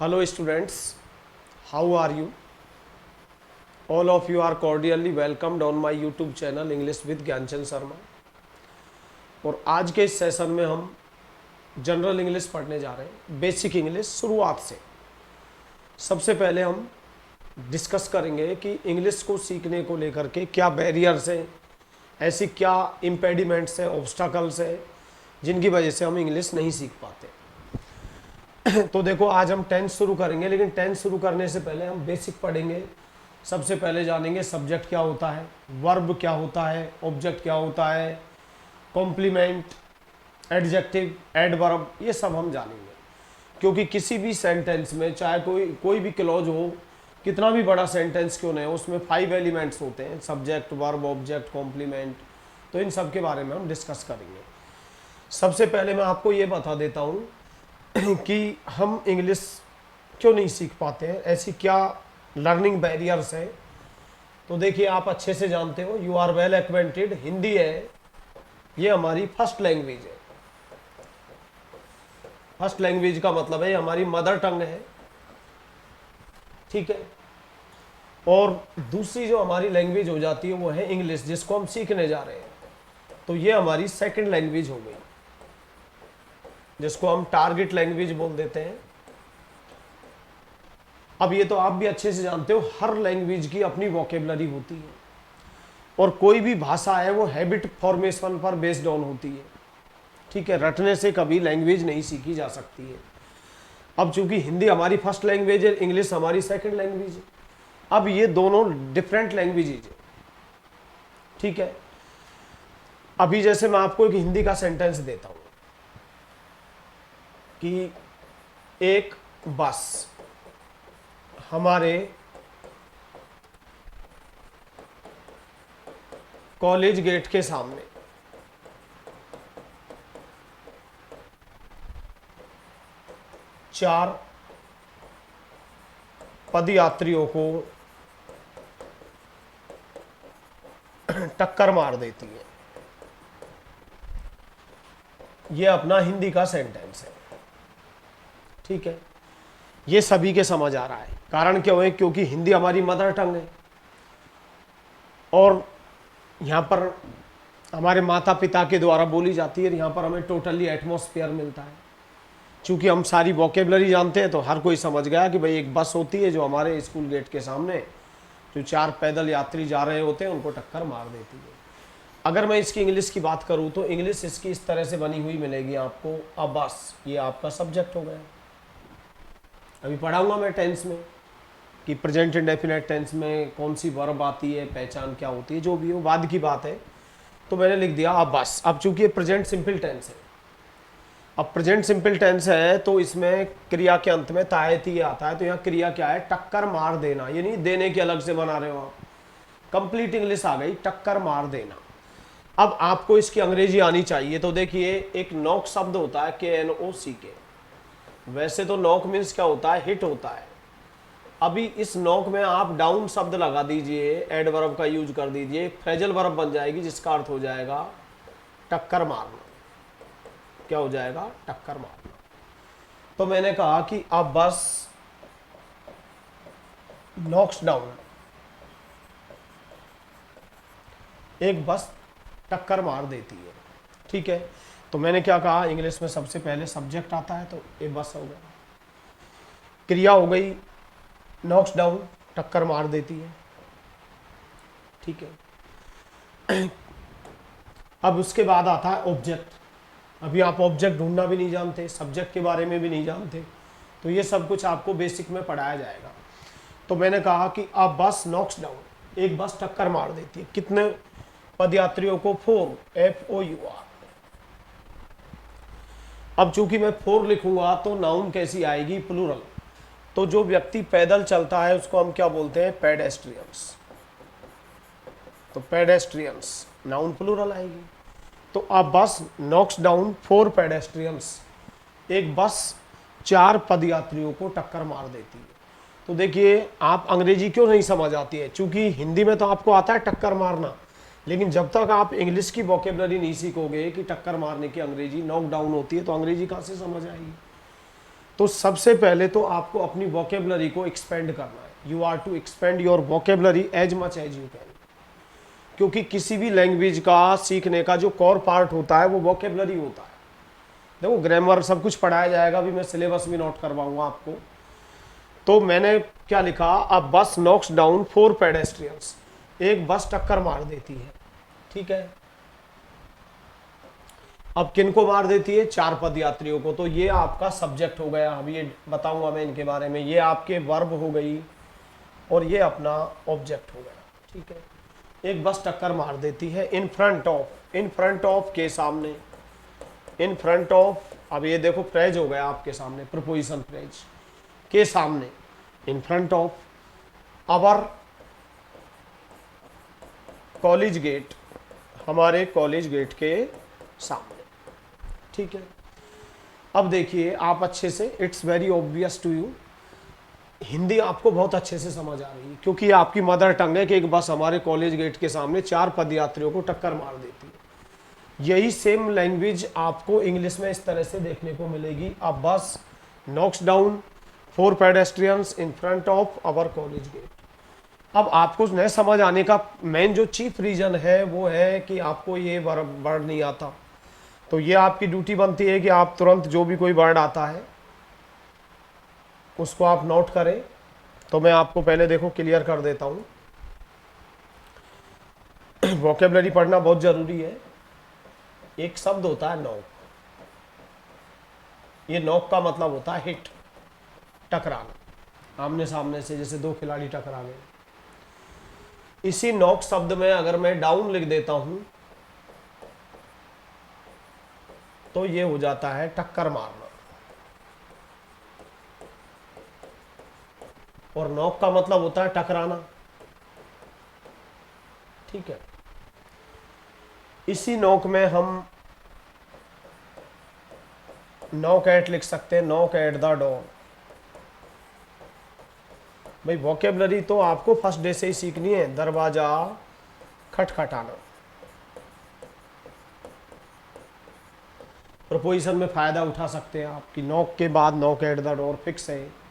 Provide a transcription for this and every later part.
Hello students, how are you? All of you are cordially welcomed on my YouTube channel English with Gyanchand Sharma. और आज के इस session में हम जनरल इंग्लिश पढ़ने जा रहे हैं, बेसिक इंग्लिश शुरुआत से। सबसे पहले हम डिस्कस करेंगे कि इंग्लिश को सीखने को लेकर के क्या बैरियर्स हैं, ऐसी क्या इम्पेडिमेंट्स हैं, ऑब्स्टकल्स हैं जिनकी वजह से हम इंग्लिश नहीं सीख पाते। तो देखो, आज हम टेंस शुरू करेंगे, लेकिन टेंस शुरू करने से पहले हम बेसिक पढ़ेंगे। सबसे पहले जानेंगे सब्जेक्ट क्या होता है, वर्ब क्या होता है, ऑब्जेक्ट क्या होता है, कॉम्प्लीमेंट, एडजेक्टिव, एडवर्ब, ये सब हम जानेंगे। क्योंकि किसी भी सेंटेंस में, चाहे कोई भी क्लॉज हो, कितना भी बड़ा सेंटेंस क्यों नहीं हो, उसमें 5 एलिमेंट्स होते हैं, सब्जेक्ट, वर्ब, ऑब्जेक्ट, कॉम्प्लीमेंट। तो इन सब के बारे में हम डिस्कस करेंगे। सबसे पहले मैं आपको ये बता देता हूँ कि हम इंग्लिश क्यों नहीं सीख पाते हैं, ऐसी क्या लर्निंग बैरियर्स हैं। तो देखिए, आप अच्छे से जानते हो, you are well acquainted, Hindi है, ये हमारी फर्स्ट लैंग्वेज है। फर्स्ट लैंग्वेज का मतलब है हमारी मदर टंग है, ठीक है। और दूसरी जो हमारी लैंग्वेज हो जाती है वो है इंग्लिश, जिसको हम सीखने जा रहे हैं। तो ये हमारी सेकंड लैंग्वेज हो गई, जिसको हम टारगेट लैंग्वेज बोल देते हैं। अब ये तो आप भी अच्छे से जानते हो, हर लैंग्वेज की अपनी वोकेबलरी होती है, और कोई भी भाषा है वो हैबिट फॉर्मेशन पर बेस्ड ऑन होती है, ठीक है। रटने से कभी लैंग्वेज नहीं सीखी जा सकती है। अब चूंकि हिंदी हमारी फर्स्ट लैंग्वेज है, इंग्लिश हमारी सेकंड लैंग्वेज है, अब ये दोनों डिफरेंट लैंग्वेजेज है, ठीक है। अभी जैसे मैं आपको एक हिंदी का सेंटेंस देता हूं कि एक बस हमारे कॉलेज गेट के सामने 4 पदयात्रियों को टक्कर मार देती है। यह अपना हिंदी का सेंटेंस है, ठीक है। ये सभी के समझ आ रहा है। कारण क्यों है? क्योंकि हिंदी हमारी मदर टंग है, और यहाँ पर हमारे माता पिता के द्वारा बोली जाती है। यहाँ पर हमें टोटली एटमॉस्फेयर मिलता है। चूंकि हम सारी वोकेबलरी जानते हैं, तो हर कोई समझ गया कि भाई एक बस होती है जो हमारे स्कूल गेट के सामने जो 4 पैदल यात्री जा रहे होते हैं उनको टक्कर मार देती है। अगर मैं इसकी इंग्लिश की बात करूँ तो इंग्लिश इसकी इस तरह से बनी हुई मिलेगी आपको, अ बस, ये आपका सब्जेक्ट हो गया। अभी पढ़ाऊंगा मैं टेंस में कि प्रेजेंट इंडेफिनिट टेंस में कौन सी वर्ब आती है, पहचान क्या होती है, जो भी हो बाद की बात है। तो मैंने लिख दिया अब बस। अब चूंकि ये प्रेजेंट सिंपल टेंस है, अब प्रेजेंट सिंपल टेंस है तो इसमें क्रिया के अंत में तायती आता है। तो यहाँ क्रिया क्या है? टक्कर मार देना। ये नहीं देने के अलग से बना रहे हो आप, कंप्लीट इंग्लिश आ गई, टक्कर मार देना। अब आपको इसकी अंग्रेजी आनी चाहिए। तो देखिए, एक नॉक शब्द होता है, KNOCK। वैसे तो नॉक मीन्स क्या होता है? हिट होता है। अभी इस नॉक में आप डाउन शब्द लगा दीजिए, एडवर्ब का यूज कर दीजिए, फ्रेजल वर्ब बन जाएगी, जिसका अर्थ हो जाएगा टक्कर मारना। क्या हो जाएगा? टक्कर मारना। तो मैंने कहा कि अब बस नॉक्स डाउन, एक बस टक्कर मार देती है, ठीक है। तो मैंने क्या कहा, इंग्लिश में सबसे पहले सब्जेक्ट आता है, तो ये बस हो गया। क्रिया हो गई नॉक्स डाउन, टक्कर मार देती है, ठीक है। अब उसके बाद आता है ऑब्जेक्ट। अभी आप ऑब्जेक्ट ढूंढना भी नहीं जानते, सब्जेक्ट के बारे में भी नहीं जानते, तो ये सब कुछ आपको बेसिक में पढ़ाया जाएगा। तो मैंने कहा कि अब बस नॉक्स डाउन, एक बस टक्कर मार देती है। कितने पदयात्रियों को? 4, FOUR। अब चूंकि मैं 4 लिखूंगा तो नाउन कैसी आएगी? प्लूरल। तो जो व्यक्ति पैदल चलता है उसको हम क्या बोलते हैं? पेडेस्ट्रियंस। तो पेडेस्ट्रियंस नाउन प्लूरल आएगी। तो अब बस नॉक्स डाउन 4 पेडेस्ट्रियंस, एक बस 4 पदयात्रियों को टक्कर मार देती है। तो देखिए, आप अंग्रेजी क्यों नहीं समझ आती है? चूंकि हिंदी में तो आपको आता है टक्कर मारना, लेकिन जब तक आप इंग्लिश की वोकेबलरी नहीं सीखोगे कि टक्कर मारने की अंग्रेजी नॉक डाउन होती है, तो अंग्रेजी कहाँ से समझ आएगी? तो सबसे पहले तो आपको अपनी वोकेबलरी को एक्सपेंड करना है। You are to expand your vocabulary as much as you can, क्योंकि किसी भी लैंग्वेज का सीखने का जो कोर पार्ट होता है वो वोकेबलरी होता है। देखो ग्रामर सब कुछ पढ़ाया जाएगा, अभी मैं सिलेबस भी नोट करवाऊंगा आपको। तो मैंने क्या लिखा, अ बस नॉक्स डाउन 4 पेडेस्ट्रियंस, एक बस टक्कर मार देती है, ठीक है। अब किन को मार देती है, 4 पदयात्रियों को। तो ये आपका सब्जेक्ट हो गया, अभी ये बताऊंगा मैं इनके बारे में। ये आपके वर्ब हो गई और ये अपना ऑब्जेक्ट हो गया, ठीक है। एक बस टक्कर मार देती है इन front of, in front of के सामने, इन फ्रंट ऑफ। अब ये देखो फ्रेज हो गया आपके सामने, प्रीपोजिशन फ्रेज के सामने, in front of our college gate, हमारे कॉलेज गेट के सामने, ठीक है। अब देखिए आप अच्छे से, it's very obvious to you, Hindi आपको बहुत अच्छे से समझ आ रही है क्योंकि ये आपकी मदर टंग है कि एक बस हमारे कॉलेज गेट के सामने 4 पदयात्रियों को टक्कर मार देती है। यही सेम लैंग्वेज आपको इंग्लिश में इस तरह से देखने को मिलेगी। A bus knocks down 4 pedestrians in front of our college gate. अब आपको न समझ आने का मेन जो चीफ रीजन है वो है कि आपको ये वर्ड नहीं आता। तो ये आपकी ड्यूटी बनती है कि आप तुरंत जो भी कोई वर्ड आता है उसको आप नोट करें। तो मैं आपको पहले देखो क्लियर कर देता हूँ। वोकेबलरी पढ़ना बहुत जरूरी है। एक शब्द होता है नॉक, ये नॉक का मतलब होता है हिट, टकराना आमने सामने से, जैसे 2 खिलाड़ी टकरा गए। इसी नॉक शब्द में अगर मैं डाउन लिख देता हूं तो ये हो जाता है टक्कर मारना। और नॉक का मतलब होता है टकराना, ठीक है। इसी नॉक में हम नॉक एट लिख सकते हैं, नॉक एट द डोर। भाई वोकेबलरी तो आपको फर्स्ट डे से ही सीखनी है। दरवाजा खटखटाना, प्रपोजिशन में फायदा उठा सकते हैं आपकी। नॉक के बाद knock at the door fix है।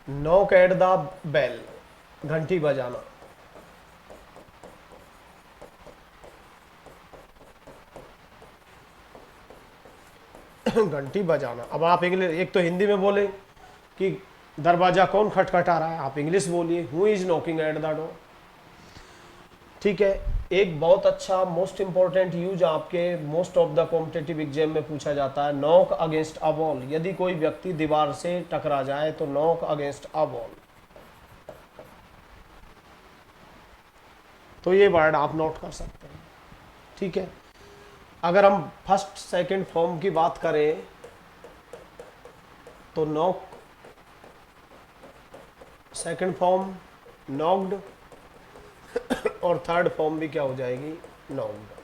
नॉक एट द बेल, घंटी बजाना। घंटी बजाना। अब आप इंग्लिश, एक तो हिंदी में बोले कि दरवाजा कौन खटखटा रहा है, आप इंग्लिश बोलिए who is knocking at the door, ठीक है। एक बहुत अच्छा मोस्ट इंपॉर्टेंट यूज आपके most of the competitive exam में पूछा जाता है, नॉक अगेंस्ट अ वॉल। यदि कोई व्यक्ति दीवार से टकरा जाए तो नॉक अगेंस्ट अ वॉल। तो ये वर्ड आप नोट कर सकते हैं, ठीक है। अगर हम फर्स्ट सेकंड फॉर्म की बात करें तो नॉक, सेकंड फॉर्म नॉक्ड, और थर्ड फॉर्म भी क्या हो जाएगी, नॉक्ड।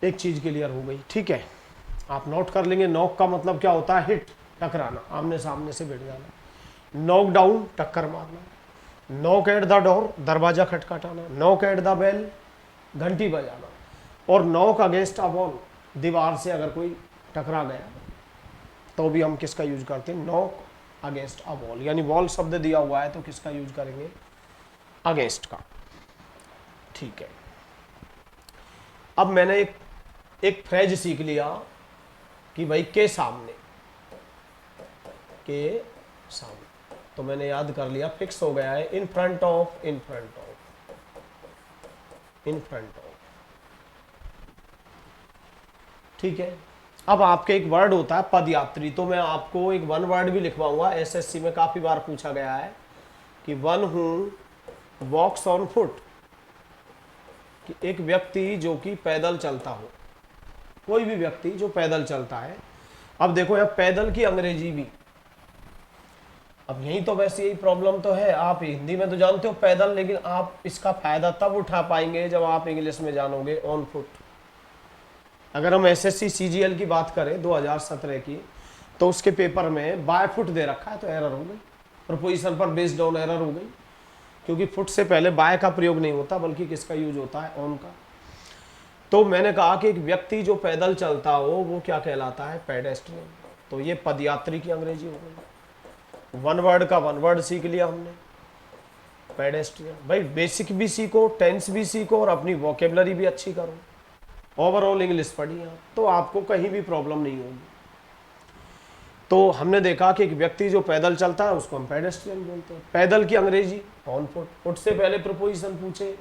एक चीज क्लियर हो गई, ठीक है। आप नोट कर लेंगे, नॉक का मतलब क्या होता है, हिट, टकराना, आमने सामने से भिड़ जाना। नॉक डाउन, टक्कर मारना। नॉक एट द डोर, दरवाजा खटखटाना। नॉक एट द बेल, घंटी बजाना। और नॉक अगेंस्ट अ वॉल, दीवार से अगर कोई टकरा गया तो भी हम किसका यूज करते हैं, नॉक अगेंस्ट अ वॉल। यानी वॉल शब्द दिया हुआ है तो किसका यूज करेंगे, अगेंस्ट का, ठीक है। अब मैंने एक फ्रेज सीख लिया कि भाई के सामने, के सामने, तो मैंने याद कर लिया, फिक्स हो गया है। इन front of, in front of, in front of, ठीक है। अब आपके एक वर्ड होता है पदयात्री, तो मैं आपको एक वन वर्ड भी लिखवाऊंगा। एसएससी में काफी बार पूछा गया है कि one who walks on foot, कि एक व्यक्ति जो कि पैदल चलता हो, कोई भी व्यक्ति जो पैदल चलता है। अब देखो यह पैदल की अंग्रेजी भी, अब यही तो वैसे यही प्रॉब्लम तो है, आप हिंदी में तो जानते हो पैदल, लेकिन आप इसका फायदा तब उठा पाएंगे जब आप इंग्लिश में जानोगे ऑन फुट। अगर हम एसएससी सीजीएल की बात करें 2017 की, तो उसके पेपर में बाय फुट दे रखा है, तो एरर हो गई, प्रपोजिशन पर बेस्ड ऑन एरर हो गई, क्योंकि फुट से पहले बाय का प्रयोग नहीं होता बल्कि किसका यूज होता है, ऑन का। तो मैंने कहा कि एक व्यक्ति जो पैदल चलता हो वो क्या कहलाता है, पेडेस्ट्रियन। तो ये पदयात्री की अंग्रेजी हो गई। वन वर्ड का वन वर्ड सीख लिया हमने, पेडेस्ट्रियन। भाई बेसिक भी सीखो, टेंस भी सीखो और अपनी वोकेबलरी भी अच्छी करो। ओवरऑल इंग्लिश पढ़ी आप तो आपको कहीं भी प्रॉब्लम नहीं होगी। तो हमने देखा कि एक व्यक्ति जो पैदल चलता है उसको हम पेडेस्ट्रियन बोलते हैं। पैदल की अंग्रेजी ऑन फुट। फुट से पहले प्रपोजिशन पूछे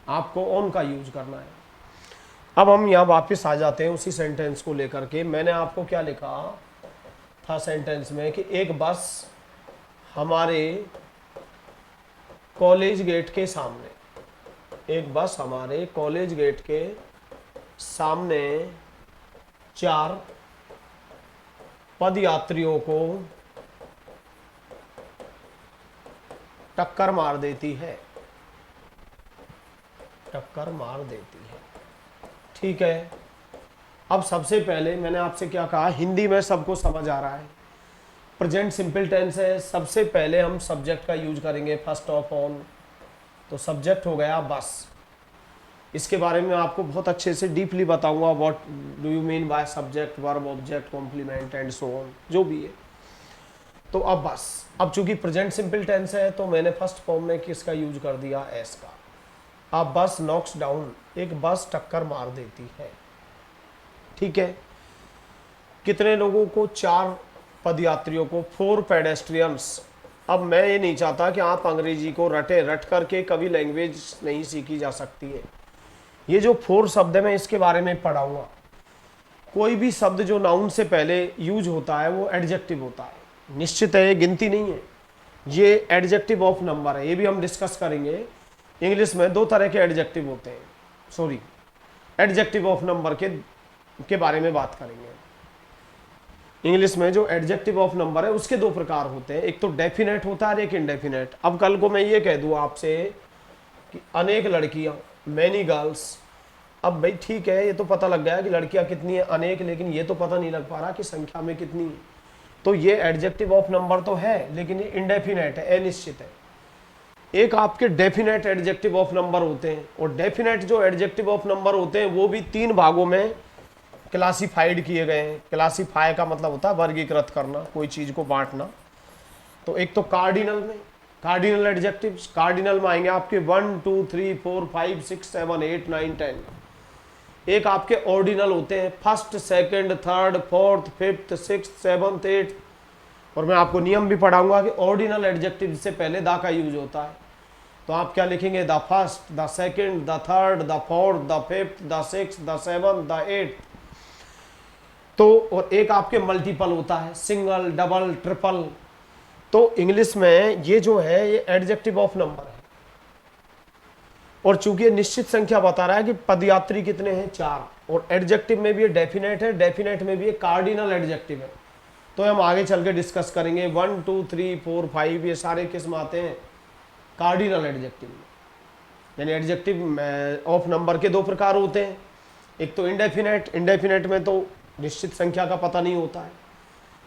आपको ऑन का यूज करना है। अब हम यहाँ वापस आ जाते हैं उसी सेंटेंस को लेकर के। मैंने आपको क्या लिखा था सेंटेंस में कि एक बस हमारे कॉलेज गेट के सामने, एक बस हमारे कॉलेज गेट के सामने 4 पदयात्रियों को टक्कर मार देती है, टक्कर मार देती है। ठीक है, अब सबसे पहले मैंने आपसे क्या कहा, हिंदी में सबको समझ आ रहा है, प्रेजेंट सिंपल टेंस है। सबसे पहले हम सब्जेक्ट का यूज करेंगे, फर्स्ट ऑफ ऑल। तो सब्जेक्ट हो गया बस। इसके बारे में आपको बहुत अच्छे से डीपली बताऊंगा, what do you mean by subject, verb, object, complement and so on, जो भी है। तो अब बस, अब चूंकि प्रेजेंट सिंपल टेंस है तो मैंने फर्स्ट फॉर्म में किसका यूज कर दिया, एस का। अब बस नॉक्स डाउन, एक बस टक्कर मार देती है। ठीक है, कितने लोगों को, 4 पदयात्रियों को, 4 पेडेस्ट्रियंस। अब मैं ये नहीं चाहता कि आप अंग्रेजी को रट करके कभी लैंग्वेज नहीं सीखी जा सकती है। ये जो 4 शब्द है मैं इसके बारे में पढ़ाऊंगा। कोई भी शब्द जो नाउन से पहले यूज होता है वो एडजेक्टिव होता है। निश्चित है, ये गिनती नहीं है, ये एडजेक्टिव ऑफ नंबर है। ये भी हम डिस्कस करेंगे। इंग्लिश में 2 तरह के एडजेक्टिव होते हैं, सॉरी एडजेक्टिव ऑफ नंबर के बारे में बात करेंगे। इंग्लिश में जो एडजेक्टिव ऑफ नंबर है उसके 2 प्रकार होते हैं, एक तो डेफिनेट होता है और एक इनडेफिनेट। अब कल को मैं ये कह दूं आपसे कि अनेक लड़कियां, मैनी गर्ल्स। अब भाई ठीक है, ये तो पता लग गया कि लड़कियां कितनी है, अनेक, लेकिन ये तो पता नहीं लग पा रहा कि संख्या में कितनी है। तो ये एडजेक्टिव ऑफ नंबर तो है, लेकिन ये इनडेफिनेट है, अनिश्चित है। एक आपके डेफिनेट एडजेक्टिव ऑफ नंबर होते हैं, और डेफिनेट जो एडजेक्टिव ऑफ नंबर होते हैं वो भी 3 भागों में क्लासिफाइड किए गए हैं। क्लासिफाई का मतलब होता है वर्गीकृत करना, कोई चीज को बांटना। तो एक तो कार्डिनल में, कार्डिनल एडजेक्टिव्स, कार्डिनल में आएंगे आपके 1 2 3 4 5 6 7 8 9 10। एक आपके ऑर्डिनल होते हैं, first, second, third, fourth, fifth, sixth, seventh, eighth. और मैं आपको नियम भी पढ़ाऊंगा कि ऑर्डिनल एडजेक्टिव से पहले दा का यूज होता है। तो आप क्या लिखेंगे, the first, the second, the third, the fourth, the fifth, the sixth, the seventh, the eighth. तो और एक आपके मल्टीपल होता है, सिंगल, डबल, ट्रिपल। तो इंग्लिश में ये जो है ये एडजेक्टिव ऑफ नंबर है, और चूंकि निश्चित संख्या बता रहा है कि पदयात्री कितने हैं, 4। और एडजेक्टिव में भी ये डेफिनेट है, डेफिनेट में भी ये कार्डिनल एडजेक्टिव है। तो हम आगे चल के डिस्कस करेंगे। 1 2 3 4 5 ये सारे किस्म आते हैं कार्डिनल एडजेक्टिव में। यानी एडजेक्टिव ऑफ नंबर के 2 प्रकार होते हैं, एक तो इनडेफिनेट, इनडेफिनेट में तो निश्चित संख्या का पता नहीं होता है,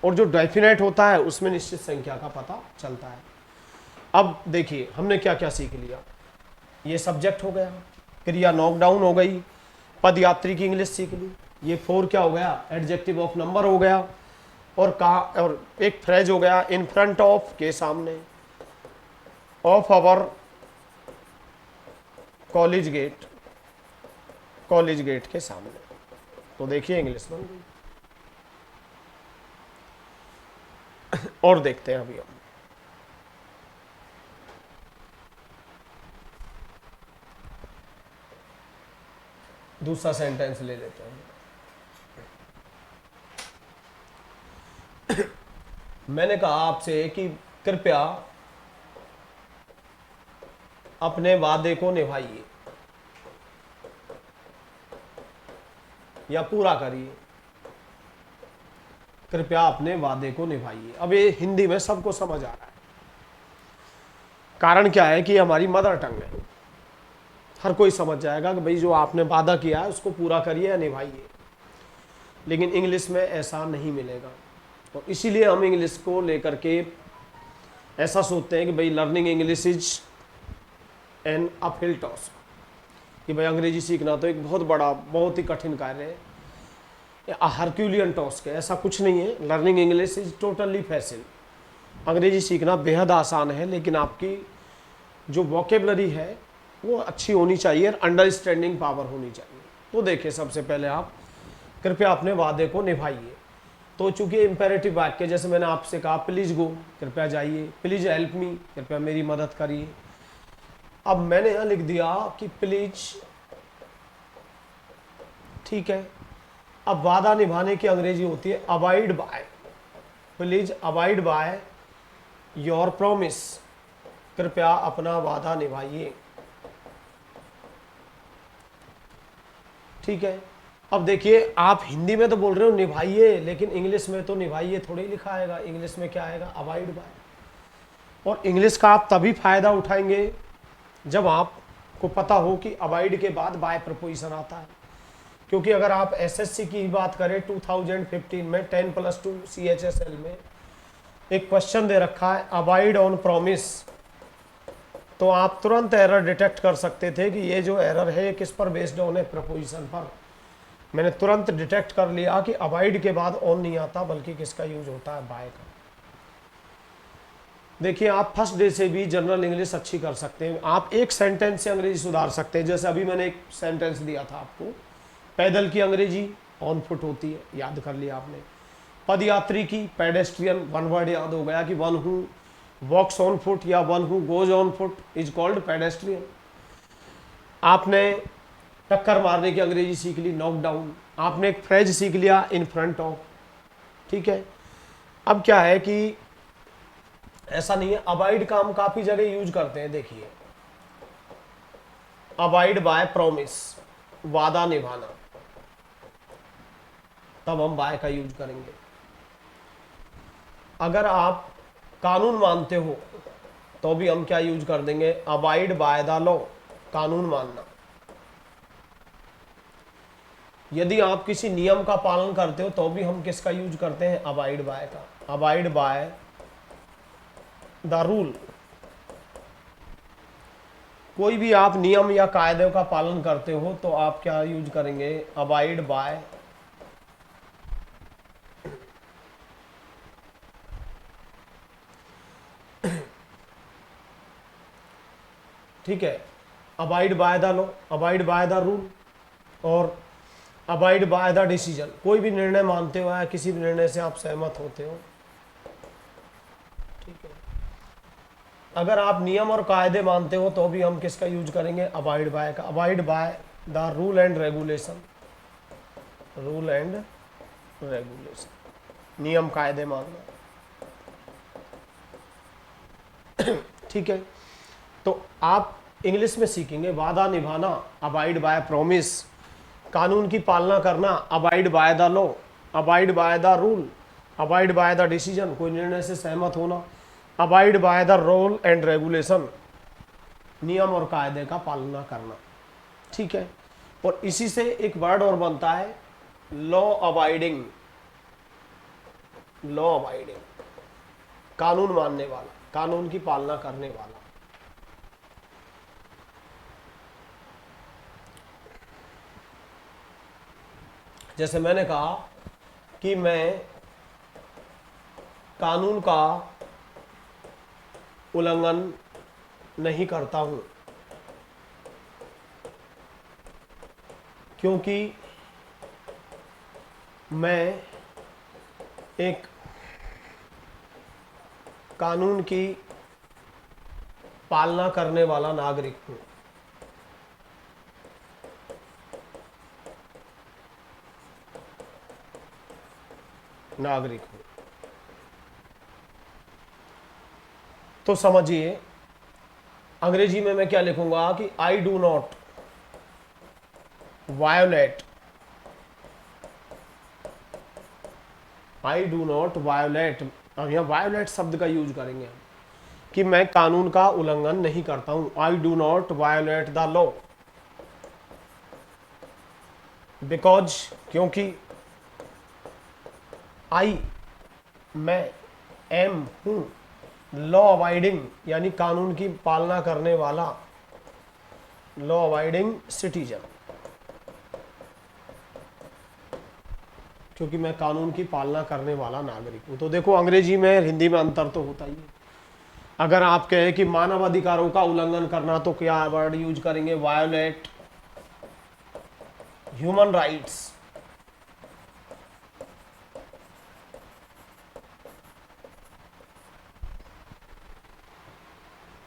और जो डेफिनेट होता है उसमें निश्चित संख्या का पता चलता है। अब देखिए हमने क्या क्या सीख लिया। ये सब्जेक्ट हो गया, क्रिया नॉकडाउन हो गई, पदयात्री की इंग्लिश सीख ली। ये 4 क्या हो गया, एडजेक्टिव ऑफ नंबर हो गया। और कहा, और एक फ्रेज हो गया, इन फ्रंट ऑफ के सामने, of our college gate, college gate के सामने। तो देखिए इंग्लिश बन गई। और देखते हैं अभी हम दूसरा सेंटेंस ले लेते हैं। मैंने कहा आपसे कि कृपया अपने वादे को निभाइए या पूरा करिए। कृपया अपने वादे को निभाइए। अब ये हिंदी में सबको समझ आ रहा है। कारण क्या है कि हमारी मदर टंग है, हर कोई समझ जाएगा कि भाई जो आपने वादा किया है उसको पूरा करिए या निभाइए। लेकिन इंग्लिश में ऐसा नहीं मिलेगा, और इसीलिए हम इंग्लिश को लेकर के ऐसा सोचते हैं कि भाई learning English is an uphill task. कि भाई अंग्रेजी सीखना तो एक बहुत बड़ा, बहुत ही कठिन कार्य है, हरक्यूलियन टास्क है। ऐसा कुछ नहीं है। Learning English is totally facile. अंग्रेजी सीखना बेहद आसान है, लेकिन आपकी जो वोकेबलरी है वो अच्छी होनी चाहिए और अंडरस्टैंडिंग पावर होनी चाहिए। तो देखिए, सबसे पहले आप कृपया अपने वादे को निभाइए। तो चूंकि इम्पेरेटिव वाक्य, जैसे मैंने आपसे कहा प्लीज गो, कृपया जाइए, प्लीज हेल्प मी, कृपया मेरी मदद करिए। अब मैंने यहां लिख दिया कि प्लीज, ठीक है। अब वादा निभाने की अंग्रेजी होती है abide by. Please abide by your promise, कृपया अपना वादा निभाइए, ठीक है। अब देखिए, आप हिंदी में तो बोल रहे हो निभाइए, लेकिन इंग्लिश में तो निभाइए थोड़ी लिखा आएगा। इंग्लिश में क्या आएगा? Avoid by. और इंग्लिश का आप तभी फायदा उठाएंगे जब आपको पता हो कि अवॉइड के बाद बाय प्रपोजिशन आता है। क्योंकि अगर आप एसएससी की बात करें 2015 में 10+2 CHSL में एक क्वेश्चन दे रखा है अवॉइड ऑन प्रॉमिस, तो आप तुरंत एरर डिटेक्ट कर सकते थे कि ये जो एरर है ये किस पर बेस्ड ऑन है? प्रपोजिशन पर। मैंने तुरंत डिटेक्ट कर लिया कि अवॉइड के बाद ऑन नहीं आता, बल्कि किसका यूज होता है? बाय का। देखिए, आप फर्स्ट डे से भी जनरल इंग्लिश अच्छी कर सकते हैं। आप एक सेंटेंस से अंग्रेजी सुधार सकते हैं। जैसे अभी मैंने एक सेंटेंस दिया था आपको, पैदल की अंग्रेजी ऑन फुट होती है, याद कर लिया आपने। पदयात्री की पेडेस्ट्रियन, वन वर्ड याद हो गया कि one who walks on foot या one who goes on foot is called pedestrian. आपने टक्कर मारने की अंग्रेजी सीख ली, नॉक डाउन। आपने एक फ्रेज सीख लिया, इन फ्रंट ऑफ, ठीक है। अब क्या है कि ऐसा नहीं है, अवॉइड का हम काफी जगह यूज करते हैं। देखिए, अवॉइड बाय प्रॉमिस, वादा निभाना, तब हम बाय का यूज करेंगे। अगर आप कानून मानते हो तो भी हम क्या यूज कर देंगे? अवॉइड बाय द लॉ, कानून मानना। यदि आप किसी नियम का पालन करते हो तो भी हम किसका यूज करते हैं? अवॉइड बाय का। अवॉइड बाय द रूल, कोई भी आप नियम या कायदे का पालन करते हो तो आप क्या यूज करेंगे? अवॉइड बाय ठीक है, avoid by the law, avoid by the rule, और अवॉइड बाय द डिसीजन। कोई भी निर्णय मानते हो या किसी भी निर्णय से आप सहमत होते हो, ठीक है। अगर आप नियम और कायदे मानते हो तो भी हम किसका यूज करेंगे? अवॉइड बाय का। Avoid by the rule and regulation, rule and regulation, नियम कायदे मानना, ठीक है। तो आप इंग्लिश में सीखेंगे वादा निभाना, अवॉइड बाय प्रॉमिस, कानून की पालना करना, avoid by the law, avoid by the rule, avoid by the decision, कोई निर्णय से सहमत होना, avoid by the rule and regulation, नियम और कायदे का पालना करना, ठीक है। और इसी से एक वर्ड और बनता है लॉ अवॉइडिंग, लॉ अवॉइडिंग, कानून मानने वाला, कानून की पालना करने वाला। जैसे मैंने कहा कि मैं कानून का उल्लंघन नहीं करता हूं, क्योंकि मैं एक कानून की पालना करने वाला नागरिक हूं। नागरिक हूं। तो समझिए, अंग्रेजी में मैं क्या लिखूंगा कि I do not violet, I do not violet. अब यहां वायोलेट शब्द का यूज करेंगे हम कि मैं कानून का उल्लंघन नहीं करता हूं। I do not violet the law, because, क्योंकि, आई मैं, एम हूं, लॉ अवाइडिंग यानी कानून की पालना करने वाला, लॉ अबाइडिंग सिटीजन, क्योंकि मैं कानून की पालना करने वाला नागरिक हूं। तो देखो अंग्रेजी में हिंदी में अंतर तो होता ही है। अगर आप कहें कि मानव अधिकारों का उल्लंघन करना तो क्या वर्ड यूज करेंगे, वायोलेट ह्यूमन राइट्स।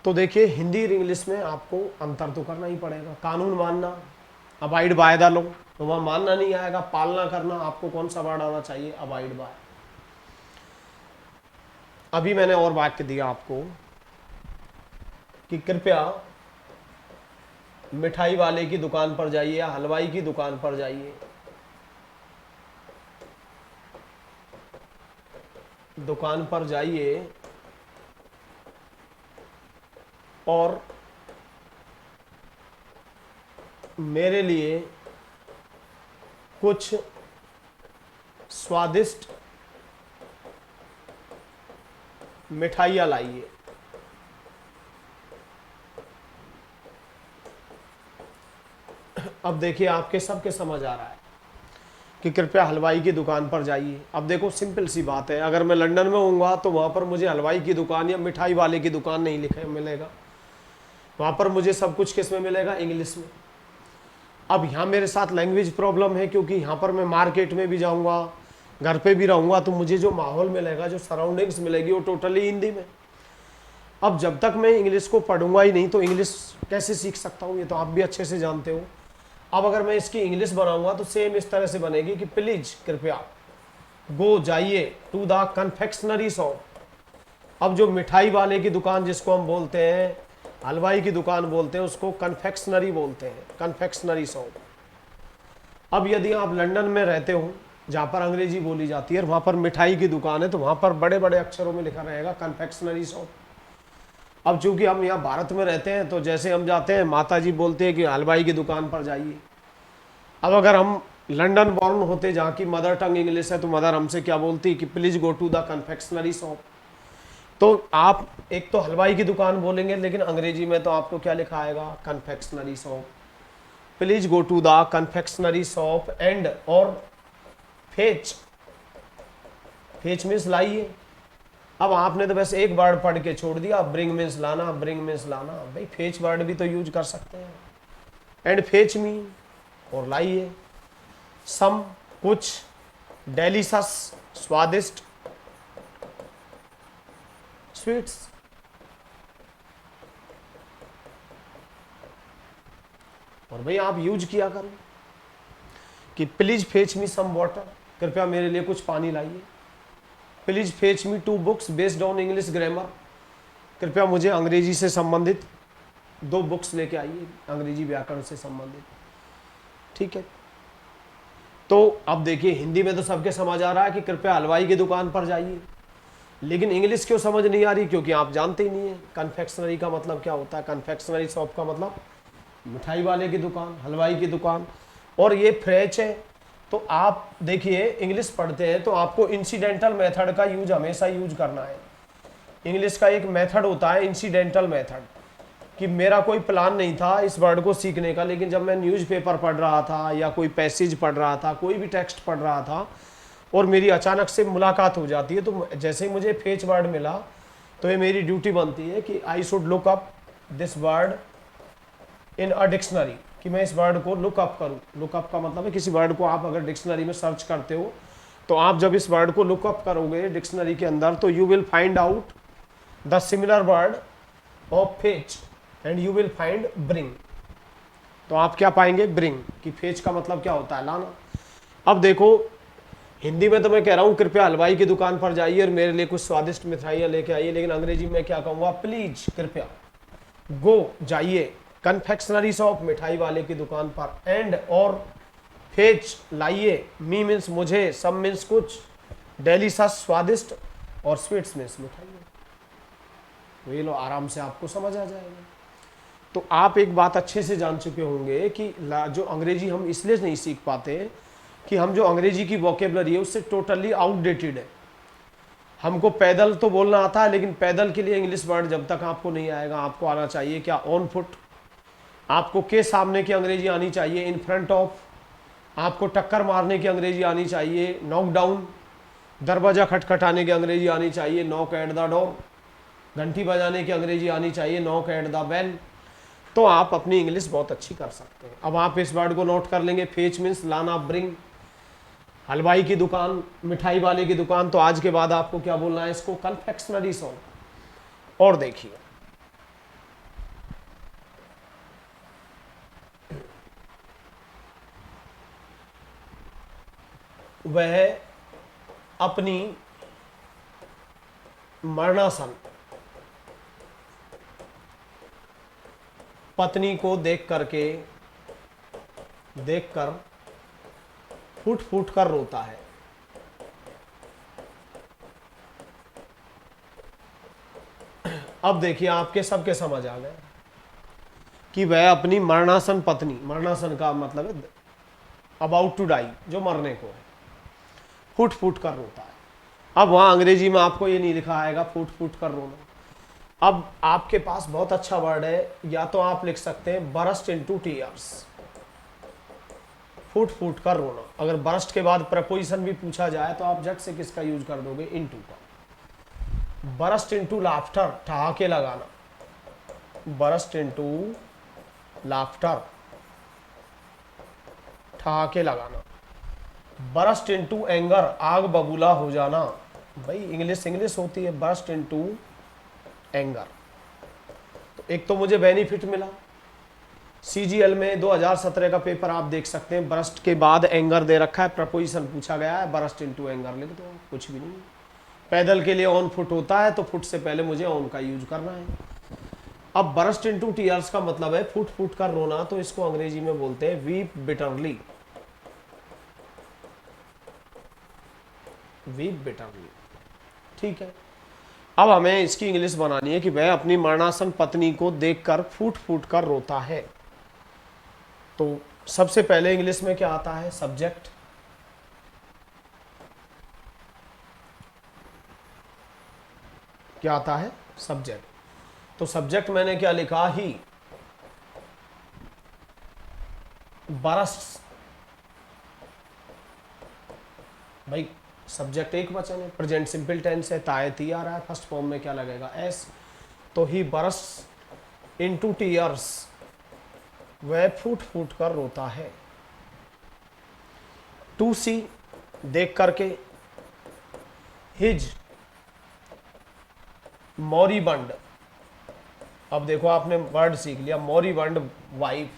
तो देखिए हिंदी और इंग्लिश में आपको अंतर तो करना ही पड़ेगा। कानून मानना, अबाइड बाय द लॉ, तो वहां मानना नहीं आएगा। पालना करना, आपको कौन सा वर्ड आना चाहिए, अबाइड बाय। अभी मैंने और वाक्य दिया आपको कि कृपया मिठाई वाले की दुकान पर जाइए या हलवाई की दुकान पर जाइए, दुकान पर जाइए और मेरे लिए कुछ स्वादिष्ट मिठाइयाँ लाइए। अब देखिए आपके सबके समझ आ रहा है कि कृपया हलवाई की दुकान पर जाइए। अब देखो सिंपल सी बात है, अगर मैं लंदन में होऊंगा तो वहाँ पर मुझे हलवाई की दुकान या मिठाई वाले की दुकान नहीं लिखे मिलेगा, वहाँ पर मुझे सब कुछ किस में मिलेगा, इंग्लिश में। अब यहाँ मेरे साथ लैंग्वेज प्रॉब्लम है, क्योंकि यहाँ पर मैं मार्केट में भी जाऊँगा, घर पे भी रहूँगा, तो मुझे जो माहौल मिलेगा, जो सराउंडिंग्स मिलेगी, वो टोटली हिंदी में। अब जब तक मैं इंग्लिश को पढ़ूंगा ही नहीं तो इंग्लिश कैसे सीख सकता हूँ, ये तो आप भी अच्छे से जानते हो। अब अगर मैं इसकी इंग्लिश बनाऊंगा तो सेम इस तरह से बनेगी कि प्लीज कृपया गो जाइए टू द कन्फेक्शनरी शॉप। अब जो मिठाई वाले की दुकान जिसको हम बोलते हैं, हलवाई की दुकान बोलते हैं, उसको कन्फेक्शनरी बोलते हैं, कन्फेक्शनरी शॉप। अब यदि आप लंदन में रहते हो जहाँ पर अंग्रेजी बोली जाती है और वहाँ पर मिठाई की दुकान है, तो वहाँ पर बड़े बड़े अक्षरों में लिखा रहेगा कन्फेक्शनरी शॉप। अब चूंकि हम यहाँ भारत में रहते हैं, तो जैसे हम जाते हैं, माता जी बोलते हैं कि हलवाई की दुकान पर जाइए। अब अगर हम लंदन बॉर्न होते जहाँ की मदर टंग इंग्लिश है, तो मदर हमसे क्या बोलती कि please go to the confectionery shop. तो आप एक तो हलवाई की दुकान बोलेंगे, लेकिन अंग्रेजी में तो आपको क्या लिखा आएगा, confectionery shop. Please go to the confectionery shop and और फेच, फेच मीन्स लाइए। अब आपने तो बस एक वर्ड पढ़ के छोड़ दिया, ब्रिंग मीन्स लाना, ब्रिंग मीन्स लाना। भाई फेच वर्ड भी तो यूज कर सकते हैं, एंड फेच मी, और लाइए, सम कुछ, डेलिशस स्वादिष्ट, स्वीट्स। और भाई आप यूज किया करो कि please fetch me some water, कृपया मेरे लिए कुछ पानी लाइए। Please fetch me 2 books based on English grammar, कृपया मुझे अंग्रेजी से संबंधित 2 बुक्स लेके आइए, अंग्रेजी व्याकरण से संबंधित। ठीक है, तो अब देखिए हिंदी में तो सबके समझ आ रहा है कि कृपया हलवाई की दुकान पर जाइए, लेकिन इंग्लिश क्यों समझ नहीं आ रही, क्योंकि आप जानते ही नहीं है कन्फेक्शनरी का मतलब क्या होता है। कन्फेक्शनरी शॉप का मतलब मिठाई वाले की दुकान, हलवाई की दुकान। और ये फ्रेच है, तो आप देखिए इंग्लिश पढ़ते हैं तो आपको इंसिडेंटल मेथड का यूज हमेशा यूज करना है। इंग्लिश का एक मेथड होता है इंसिडेंटल मेथड, कि मेरा कोई प्लान नहीं था इस वर्ड को सीखने का, लेकिन जब मैं न्यूज़पेपर पढ़ रहा था या कोई पैसेज पढ़ रहा था, कोई भी टेक्स्ट पढ़ रहा था, और मेरी अचानक से मुलाकात हो जाती है, तो जैसे ही मुझे फेच वर्ड मिला, तो ये मेरी ड्यूटी बनती है कि I should look up this word in a dictionary, कि मैं इस वर्ड को लुकअप करूं। लुकअप का मतलब है किसी वर्ड को आप अगर डिक्शनरी में सर्च करते हो, तो आप जब इस वर्ड को लुकअप करोगे डिक्शनरी के अंदर, तो you will find out the similar word of fetch and you will find bring. तो आप क्या पाएंगे, ब्रिंग, कि फेच का मतलब क्या होता है, लाना। अब देखो हिंदी में तो मैं कह रहा हूं कृपया हलवाई की दुकान पर जाइए और मेरे लिए कुछ स्वादिष्ट मिठाइयाँ लेके आइए, लेकिन अंग्रेजी में क्या कहूँगा, प्लीज कृपया गो जाइए कन्फेक्शनरी शॉप, मिठाई वाले की दुकान पर, एंड और फेच लाइए, मी मीन्स मुझे, सम मीन्स कुछ, डेलिशस स्वादिष्ट, और स्वीट्स मीन्स मिठाई। तो ये लो आराम से आपको समझ आ जाएगा। तो आप एक बात अच्छे से जान चुके होंगे कि जो अंग्रेजी हम इसलिए नहीं सीख पाते कि हम जो अंग्रेजी की वोकेबलरी है उससे टोटली आउटडेटेड है। हमको पैदल तो बोलना आता है, लेकिन पैदल के लिए इंग्लिश वर्ड जब तक आपको नहीं आएगा, आपको आना चाहिए क्या, ऑन फुट। आपको के सामने की अंग्रेजी आनी चाहिए, इन फ्रंट ऑफ, आपको टक्कर मारने की अंग्रेजी आनी चाहिए, नॉक डाउन, दरवाजा खटखटाने की अंग्रेजी आनी चाहिए, नॉक एट द डोर, घंटी बजाने की अंग्रेजी आनी चाहिए, नॉक एट द बेल। तो आप अपनी इंग्लिश बहुत अच्छी कर सकते हैं। अब आप इस वर्ड को नोट कर लेंगे, फेच मीन्स लाना, ब्रिंग, हलवाई की दुकान, मिठाई वाले की दुकान। तो आज के बाद आपको क्या बोलना है, इसको कन्फेक्शनरी शॉप। और देखिए, वह अपनी मरणासन पत्नी को देखकर फूट फूट कर रोता है। अब देखिए, आपके सबके समझ आ गए कि वह अपनी मरणासन पत्नी, मरणासन का मतलब है अबाउट टू डाई, जो मरने को है, फूट फूट कर रोता है। अब वहां अंग्रेजी में आपको ये नहीं लिखा आएगा फूट फूट कर रोना। अब आपके पास बहुत अच्छा वर्ड है, या तो आप लिख सकते हैं बरस्ट इनटू टीयर्स, फूट फूट कर रोना। अगर बरस्ट के बाद प्रपोजिशन भी पूछा जाए तो आप झट से किसका यूज कर दोगे, इनटू का। बरस्ट इनटू लाफ्टर, ठहाके लगाना, बरस्ट इनटू लाफ्टर, ठहाके लगाना। बरस्ट इनटू एंगर, आग बबूला हो जाना। भाई इंग्लिश इंग्लिश होती है, बरस्ट इनटू एंगर। तो एक तो मुझे बेनिफिट मिला, सीजीएल में 2017 का पेपर आप देख सकते हैं, बरस्ट के बाद एंगर दे रखा है, प्रपोजिशन पूछा गया है, बरस्ट इनटू एंगर लिख दो, कुछ भी नहीं। पैदल के लिए ऑन फुट होता है, तो फुट से पहले मुझे ऑन का यूज करना है। अब बरस्ट इनटू टीयर्स का मतलब है फुट फुट कर रोना, तो इसको अंग्रेजी में बोलते हैं वीप बिटरली, वीप बिटरली। ठीक है, अब हमें इसकी इंग्लिश बनानी है कि वह अपनी मरणासन पत्नी को देखकर फूट फूट कर रोता है। तो सबसे पहले इंग्लिश में क्या आता है, सब्जेक्ट। क्या आता है, सब्जेक्ट। तो सब्जेक्ट मैंने क्या लिखा, ही बरस। भाई सब्जेक्ट एक वचन है, प्रेजेंट सिंपल टेंस है, तायती आ रहा है, फर्स्ट फॉर्म में क्या लगेगा, एस। तो ही बरस इनटू टीयर्स, वह फूट फूट कर रोता है। टू सी, देख करके, हिज मॉरीबंड। अब देखो आपने वर्ड सीख लिया, मॉरीबंड वाइफ।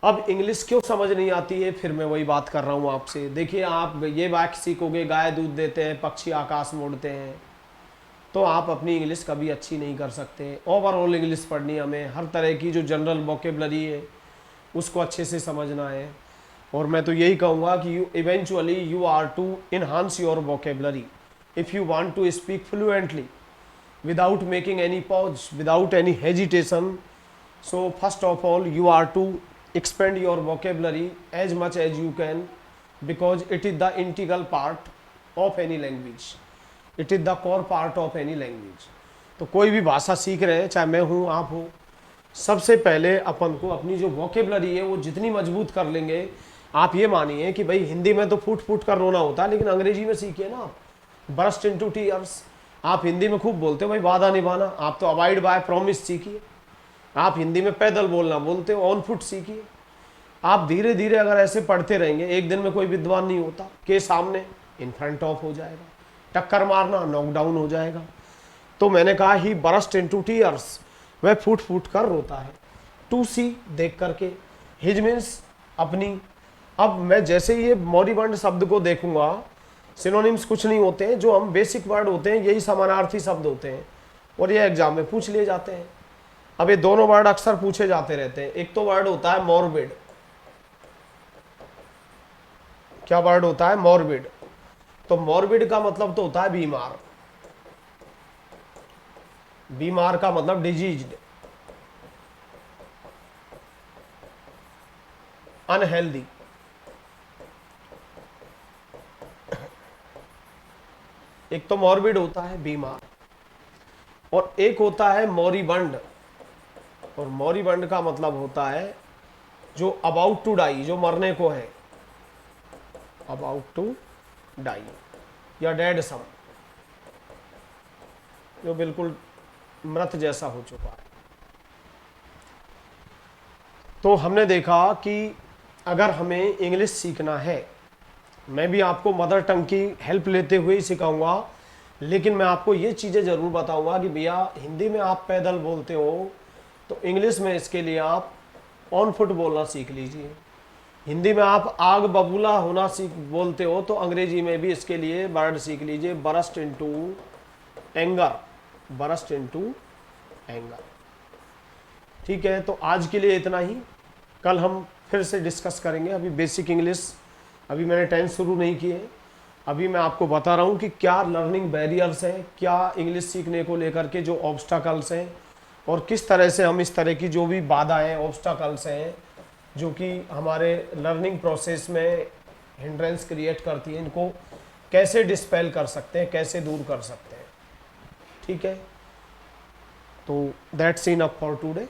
अब इंग्लिश क्यों समझ नहीं आती है, फिर मैं वही बात कर रहा हूं आपसे। देखिए, आप ये वाक्य सीखोगे, गाय दूध देते हैं, पक्षी आकाश में उड़ते हैं, तो आप अपनी इंग्लिश कभी अच्छी नहीं कर सकते। ओवरऑल इंग्लिश पढ़नी हमें, हर तरह की जो जनरल वोकेबलरी है उसको अच्छे से समझना है। और मैं तो यही कहूँगा कि eventually you are to enhance your vocabulary if you want to speak fluently without making any pause, without any hesitation. So first of all, you are to expand your vocabulary as much as you can, because it is the integral part of any language. It is the core part of any language. तो कोई भी भाषा सीख रहे हैं, चाहे मैं हूँ आप हो, सबसे पहले अपन को अपनी जो वोकेबलरी है वो जितनी मजबूत कर लेंगे। आप ये मानिए कि भाई हिंदी में तो फूट फूट कर रोना होता है, लेकिन अंग्रेजी में सीखिए ना आप, बरस्ट इनटू टीयर्स। आप हिंदी में खूब बोलते हो भाई वादा निभाना, आप तो अवॉइड बाय प्रॉमिस सीखिए। आप हिंदी में पैदल बोलना बोलते हो, ऑन फुट सीखिए। आप धीरे धीरे अगर ऐसे पढ़ते रहेंगे, एक दिन में कोई विद्वान नहीं होता। के सामने इन फ्रंट ऑफ हो जाएगा, टक्कर मारना नॉकडाउन हो जाएगा। तो मैंने कहा ही बरस्ट इनटू टीयर्स, वह फूट फूट कर रोता है। टू सी, देख करके, हिज मीन्स अपनी। अब मैं जैसे ये मॉरीबंड शब्द को देखूंगा, सिनोनिम्स कुछ नहीं होते हैं, जो हम बेसिक वर्ड होते हैं यही समानार्थी शब्द होते हैं, और ये एग्जाम में पूछ लिए जाते हैं। अब ये दोनों वर्ड अक्सर पूछे जाते रहते हैं। एक तो वर्ड होता है मॉर्बिड। क्या वर्ड होता है, मॉर्बिड। तो मॉर्बिड का मतलब तो होता है बीमार। बीमार का मतलब डिजीज्ड, अनहेल्दी। एक तो मॉर्बिड होता है बीमार, और एक होता है मोरिबंड, और मोरिबंड का मतलब होता है जो अबाउट टू डाई, जो मरने को है, अबाउट टू डाई या डेड सम, जो बिल्कुल मृत जैसा हो चुका है। तो हमने देखा कि अगर हमें इंग्लिश सीखना है, मैं भी आपको मदर टंग की हेल्प लेते हुए ही सिखाऊंगा, लेकिन मैं आपको ये चीज़ें ज़रूर बताऊंगा कि भैया हिंदी में आप पैदल बोलते हो तो इंग्लिश में इसके लिए आप ऑन फुट बोलना सीख लीजिए। हिंदी में आप आग बबूला होना सीख बोलते हो तो अंग्रेजी में भी इसके लिए वर्ड सीख लीजिए, burst into anger, burst into anger. ठीक है, तो आज के लिए इतना ही, कल हम फिर से डिस्कस करेंगे। अभी बेसिक इंग्लिश, अभी मैंने टेंस शुरू नहीं किए, अभी मैं आपको बता रहा हूँ कि क्या लर्निंग बैरियर्स हैं, क्या इंग्लिश सीखने को लेकर के जो ऑब्स्टाकल्स हैं, और किस तरह से हम इस तरह की जो भी बाधाएं, ऑब्स्टाकल्स हैं जो कि हमारे लर्निंग प्रोसेस में हिंड्रेंस क्रिएट करती हैं, इनको कैसे डिस्पेल कर सकते हैं, कैसे दूर कर सकते हैं। ठीक है, तो दैट्स इनफ फॉर टुडे।